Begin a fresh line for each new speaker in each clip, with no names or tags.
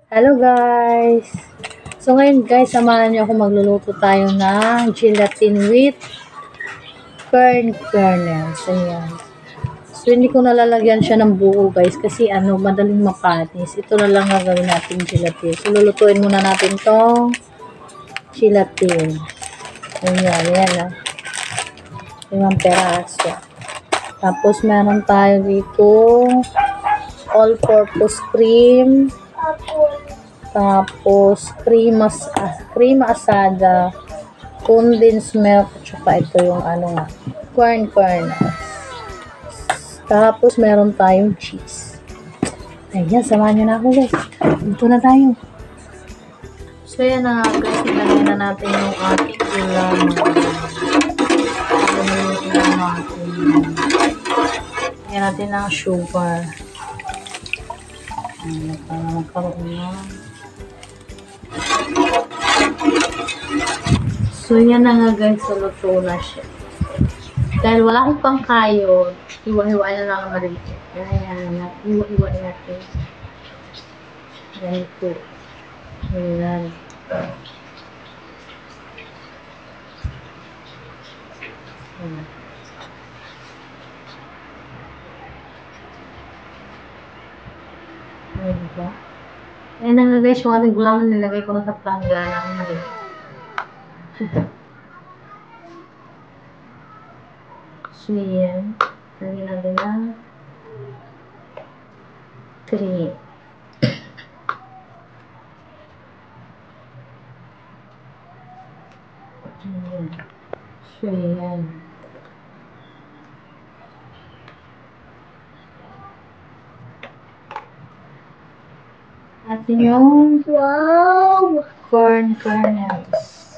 Hello guys! So ngayon guys, samahan niyo ako magluluto tayo ng gelatin with kernels. Ayan. So hindi ko nalalagyan siya ng buo guys kasi madaling mapanis. Ito na lang gagawin natin gelatin. So lulutuin muna natin tong gelatin. Ayan. 5 peraso. Tapos meron tayo dito all-purpose cream. Tapos cream asada, condensed milk, tsaka ito yung kernels. Tapos meron tayong cheese. Ayan, samahan nyo na ako guys. Dito na tayo. So yan na guys, ilagay na natin yung ating ulam. Lagyan natin ng sugar. Para magkaroon na. So, yan na nga guys, luto na siya. Dahil wala akong pangkayo, iwa-iwain na lang ang rito. Ayan, iwa-iwain natin. Ganito. Ayan. Ayan ba? Ayan na nga guys, yung ating gulaman nilagay ko na sa planggana. So yan, lagyan natin ng 3. Ayan. So yan. At yung
wow!
kernels.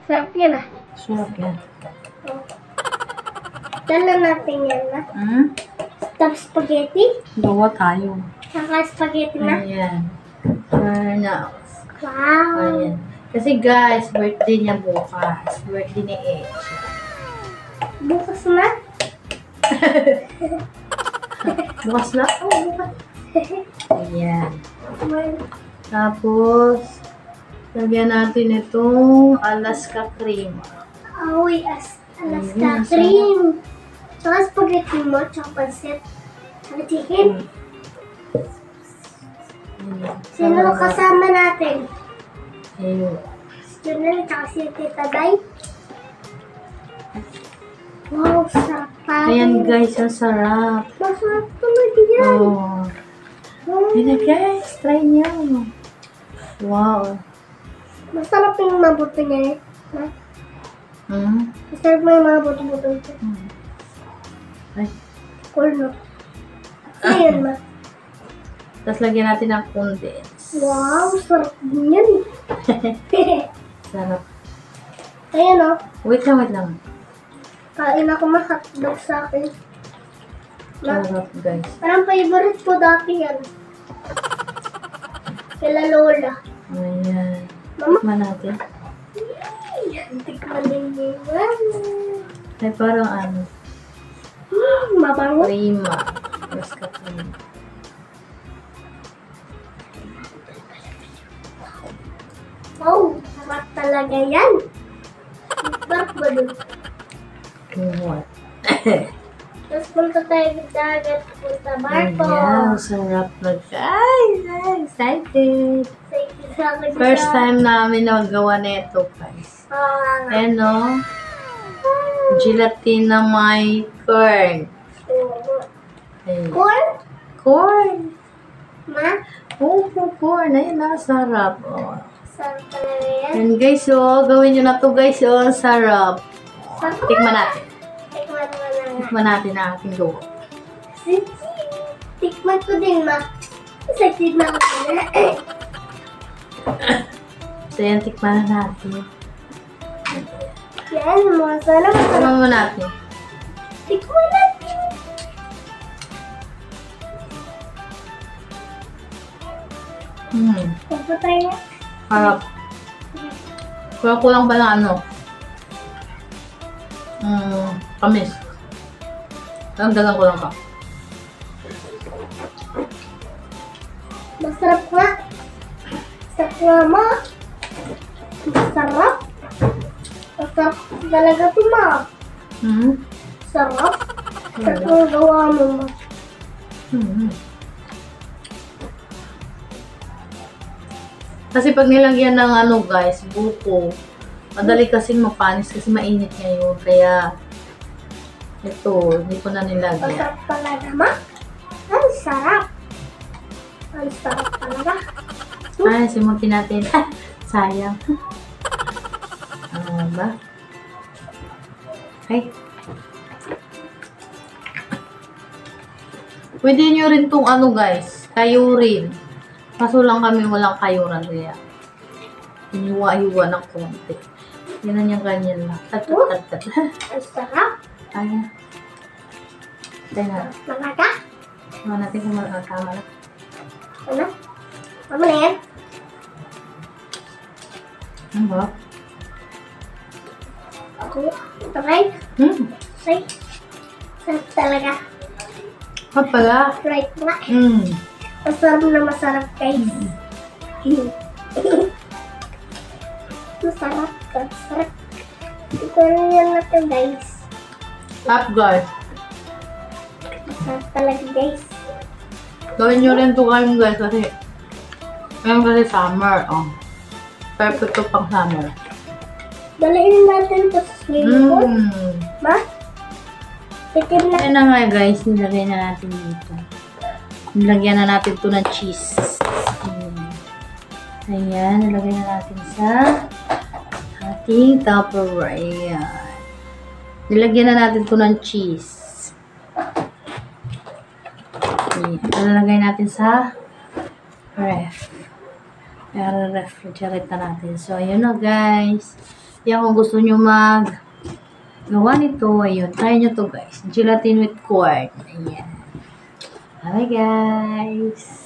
Sarap yan ah.
Sarap yan.
Dala natin yan na. Tapos spaghetti.
Gawa tayo.
Saka spaghetti na.
Ayan. Kernels.
Wow!
Ayan. Kasi guys, birthday niya bukas. Birthday ni Edge.
Bukas na?
Bukas na? Oo, bukas. Ayan. Tapos, lagyan natin itong Alaska cream.
Uy, Alaska cream. Saka spaghetti mo, tsaka pansit. Saka chicken. Sino kasama natin?
Ayun.
Si Junel, tsaka si Tita Day. Wow, sarap pa.
Ayan guys, ang sarap.
Masarap talaga yan.
Oh. Ayan guys, try niyo. Wow.
Masarap yung mabuto niya eh. Masarap mo yung mga buto-buto niya.
Ay.
Corno. Ayan ma.
Tapos lagyan natin ng condensed.
Wow, sarap din yan eh.
Sarap.
Ayan o.
Wait lang.
Kain ako hotdog sa akin.
Sarap guys.
Parang favorite ko dati yan. Kila Lola.
Ayan.
Mama.
Tikman natin.
Tikman din yan.
Ay parang
Mabango.
prima. Alaska cream.
Wow, sarap talaga yan. Sarap ba dun?
What?
Tapos punta tayo sa dagat, punta barko.
Ayan, sarap na guys. I'm excited. First time namin nagawa nito guys. Ayan o. Gelatin na may corn. Ayan.
Corn?
Corn.
Ma?
Oo, corn. Ayan na, sarap. Oh.
Sarap talaga yan.
Ayan guys, gawin nyo na to guys. Ang sarap.
Sarap.
Tikman natin.
Tikman mo na.
Tikman natin ang ating gawa.
Tikman ko din, ma. Excited na ako.
So yan, tikman na natin.
Yan, mga sana masarap.
Tikman mo natin.
Tikman natin. Pagpatay na.
Harap. Kulang pa ng tamis. Damdagan ko lang ka.
Masarap nga. Masarap nga, ma. Masarap. Masarap talaga ito, ma.
Hmm?
Sarap. Sarap ang gawa mo, ma.
Hmm. Kasi pag nilagyan ng ano guys, buko, madali kasing mapanis kasi mainit ngayon. Kaya, ito, hindi ko na nilagyan.
Masarap talaga, ma. Ang sarap. Ang sarap talaga.
Ay, simutin natin. Ah, sayang. Ano ba? Ay. Pwede nyo rin tong ano guys, kayurin. Kaso lang kami walang kayuran kaya. Iniwa-iwa ng konti. Yan ang yung ganyan lang. Tat.
Ang sarap.
Ayan. Tayo na.
Talaga.
Tama natin kung tama na.
Ano? Tama na yan.
Ano ba?
Ako. Right? Right? Sarap talaga.
Ano pala?
Right nga. Masarap na masarap, guys. Masarap. Masarap. Ito rin yan natin, guys.
Up guys.
Masarap talaga, guys.
Gawin nyo rin ito kayo guys kasi ngayon kasi summer. Oh. Perfect to pang summer.
Dalain natin ito sa swimming pool. Ma? Tikim na.
Ayan na nga guys, nilagay na natin dito. Nilagyan na natin ito ng cheese. Ayan, nilagay na natin sa ating Tupperware. Ayan. Nilagyan na natin ito ng cheese. Ayan. Nilagay natin sa ref. Ayan, refrigerate na natin. So, ayun na guys. Ayan, kung gusto nyo gawa nito, ayun, try nyo to guys. Gelatin with corn. Ayan. Bye guys.